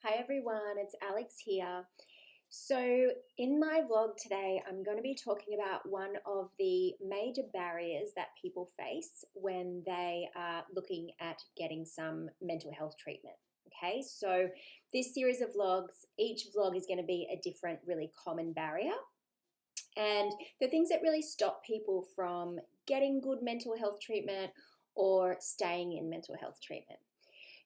Hi everyone, it's Alex here. So, in my vlog today, I'm going to be talking about one of the major barriers that people face when they are looking at getting some mental health treatment. Okay, so this series of vlogs, each vlog is going to be a different, really common barrier. And the things that really stop people from getting good mental health treatment or staying in mental health treatment.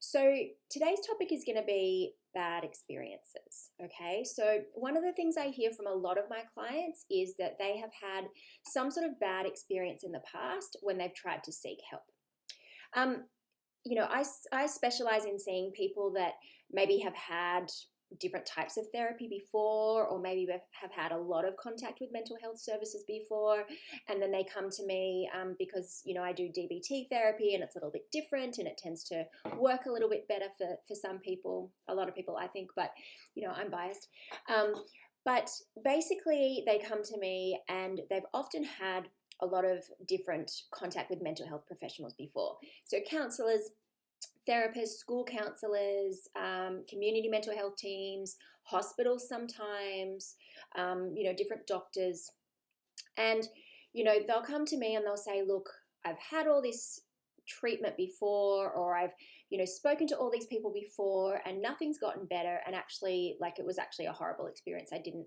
So today's topic is going to be bad experiences. Okay, so one of the things I hear from a lot of my clients is that they have had some sort of bad experience in the past when they've tried to seek help. Um, I specialize in seeing people that maybe have had different types of therapy before, or maybe have had a lot of contact with mental health services before, and then they come to me because I do DBT therapy, and it's a little bit different, and it tends to work a little bit better for some people, a lot of people, I think, but I'm biased. But basically, they come to me and they've often had a lot of different contact with mental health professionals before. So counselors, therapists, school counselors, community mental health teams, hospitals sometimes, different doctors. And, they'll come to me and they'll say, look, I've had all this treatment before, or I've, spoken to all these people before and nothing's gotten better. And actually, it was actually a horrible experience. I didn't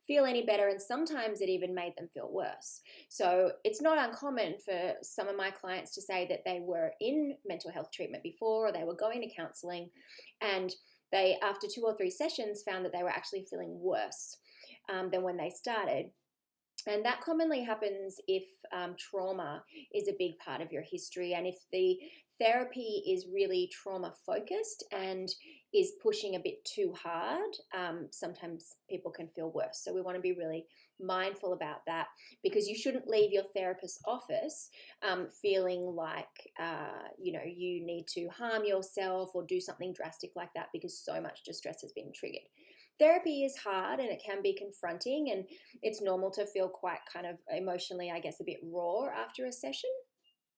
feel any better, and sometimes it even made them feel worse. So it's not uncommon for some of my clients to say that they were in mental health treatment before, or they were going to counseling, and they, after 2 or 3 sessions, found that they were actually feeling worse than when they started. And that commonly happens if trauma is a big part of your history, and if the therapy is really trauma focused and is pushing a bit too hard, sometimes people can feel worse. So we want to be really mindful about that, because you shouldn't leave your therapist's office feeling like you need to harm yourself or do something drastic like that because so much distress has been triggered. Therapy is hard and it can be confronting, and it's normal to feel quite kind of emotionally, I guess, a bit raw after a session.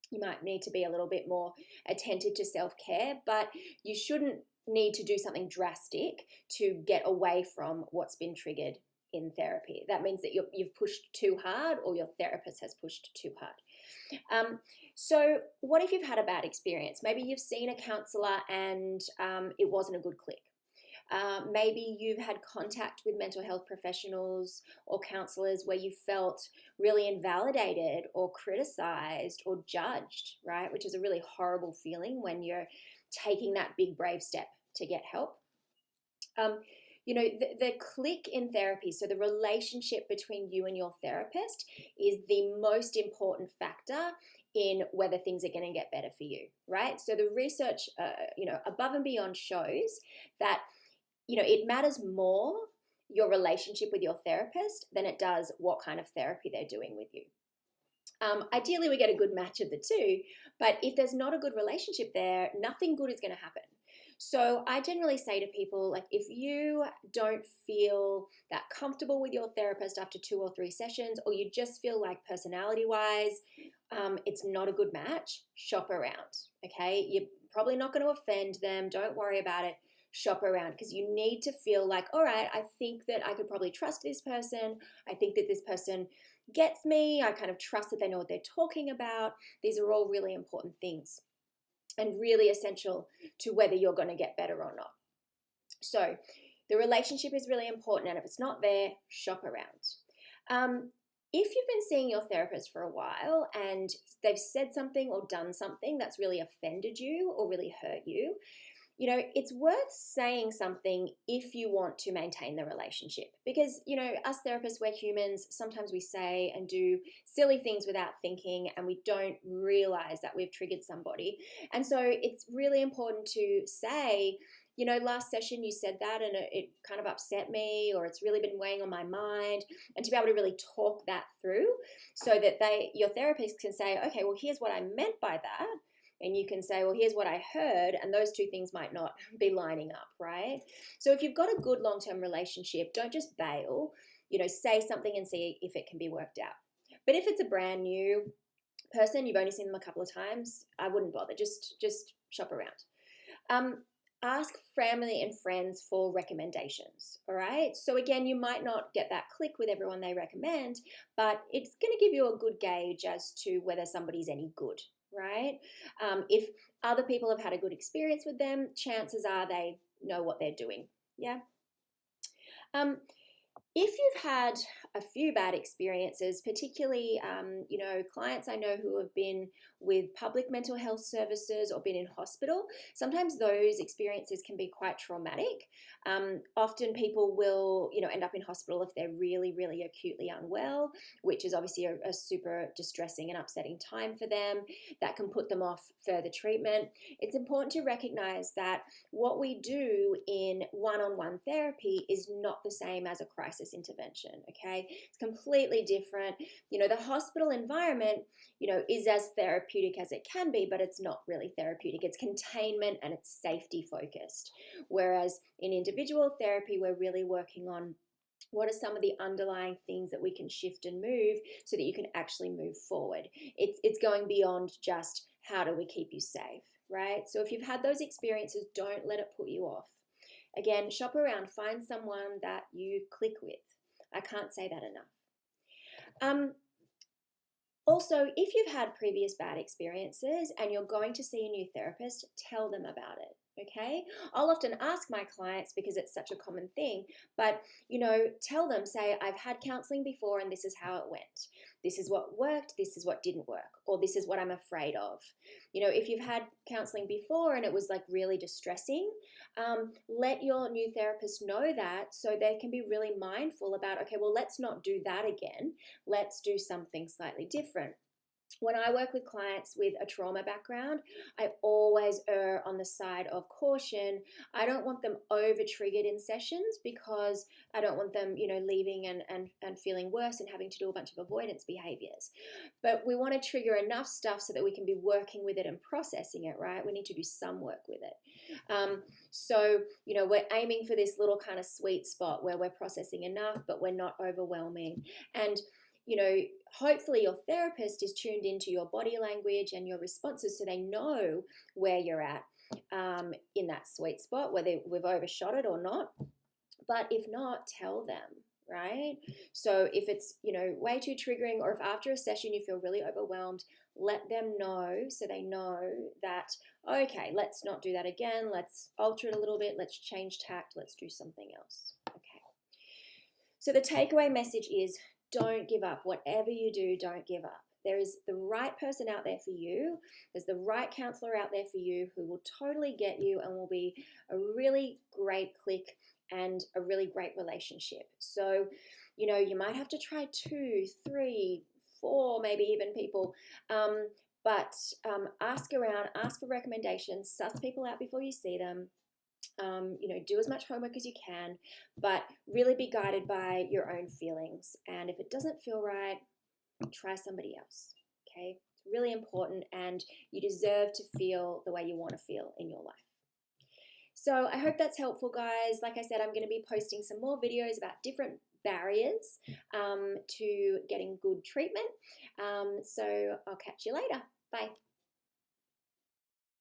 You might need to be a little bit more attentive to self-care, but you shouldn't need to do something drastic to get away from what's been triggered in therapy. That means that you've pushed too hard, or your therapist has pushed too hard. So what if you've had a bad experience? Maybe you've seen a counselor and it wasn't a good click. Maybe you've had contact with mental health professionals or counselors where you felt really invalidated or criticized or judged, right? Which is a really horrible feeling when you're taking that big, brave step to get help. The click in therapy, so the relationship between you and your therapist, is the most important factor in whether things are going to get better for you, right? So the research, above and beyond shows that it matters more your relationship with your therapist than it does what kind of therapy they're doing with you. Ideally, we get a good match of the two, but if there's not a good relationship there, nothing good is going to happen. So I generally say to people, if you don't feel that comfortable with your therapist after 2 or 3 sessions, or you just feel like personality-wise, it's not a good match, shop around, okay? You're probably not going to offend them. Don't worry about it. Shop around, because you need to feel like, all right, I think that I could probably trust this person. I think that this person gets me. I kind of trust that they know what they're talking about. These are all really important things and really essential to whether you're going to get better or not. So the relationship is really important, and if it's not there, shop around. If you've been seeing your therapist for a while and they've said something or done something that's really offended you or really hurt you, it's worth saying something if you want to maintain the relationship, because, us therapists, we're humans. Sometimes we say and do silly things without thinking, and we don't realize that we've triggered somebody. And so it's really important to say, last session you said that and it kind of upset me, or it's really been weighing on my mind, and to be able to really talk that through so that your therapist can say, okay, well, here's what I meant by that. And you can say, well, here's what I heard, and those two things might not be lining up, right? So if you've got a good long-term relationship, don't just bail, say something and see if it can be worked out. But if it's a brand new person, you've only seen them a couple of times, I wouldn't bother. Just shop around. ask family and friends for recommendations. All right. So, again, you might not get that click with everyone they recommend, but it's going to give you a good gauge as to whether somebody's any good. Right. If other people have had a good experience with them, chances are they know what they're doing. Yeah. Um, if you've had a few bad experiences, particularly, clients I know who have been with public mental health services or been in hospital, sometimes those experiences can be quite traumatic. Often people will, end up in hospital if they're really, really acutely unwell, which is obviously a super distressing and upsetting time for them. That can put them off further treatment. It's important to recognize that what we do in one-on-one therapy is not the same as a crisis intervention, okay? It's completely different. The hospital environment, is as therapeutic as it can be, but it's not really therapeutic. It's containment and it's safety focused. Whereas in individual therapy, we're really working on what are some of the underlying things that we can shift and move so that you can actually move forward. It's going beyond just how do we keep you safe, right? So if you've had those experiences, don't let it put you off. Again, shop around, find someone that you click with. I can't say that enough. Also, if you've had previous bad experiences and you're going to see a new therapist, tell them about it. Okay, I'll often ask my clients because it's such a common thing, but tell them, say, I've had counseling before and this is how it went. This is what worked, this is what didn't work, or this is what I'm afraid of. If you've had counseling before and it was like really distressing, let your new therapist know that so they can be really mindful about, okay, well, let's not do that again. Let's do something slightly different. When I work with clients with a trauma background, I always err on the side of caution. I don't want them over triggered in sessions because I don't want them, leaving and feeling worse and having to do a bunch of avoidance behaviors. But we want to trigger enough stuff so that we can be working with it and processing it, right? We need to do some work with it. So, we're aiming for this little kind of sweet spot where we're processing enough, but we're not overwhelming. And hopefully your therapist is tuned into your body language and your responses so they know where you're at in that sweet spot, whether we've overshot it or not. But if not, tell them, right? So if it's, way too triggering, or if after a session you feel really overwhelmed, let them know so they know that, okay, let's not do that again. Let's alter it a little bit. Let's change tact. Let's do something else. Okay. So the takeaway message is, don't give up. Whatever you do, don't give up. There is the right person out there for you. There's the right counselor out there for you who will totally get you and will be a really great click and a really great relationship. So, you might have to try 2, 3, 4, maybe even people. But ask around, ask for recommendations, suss people out before you see them. Do as much homework as you can, but really be guided by your own feelings. And if it doesn't feel right, try somebody else. Okay, it's really important, and you deserve to feel the way you want to feel in your life. So I hope that's helpful, guys. Like I said, I'm going to be posting some more videos about different barriers to getting good treatment. So I'll catch you later. Bye.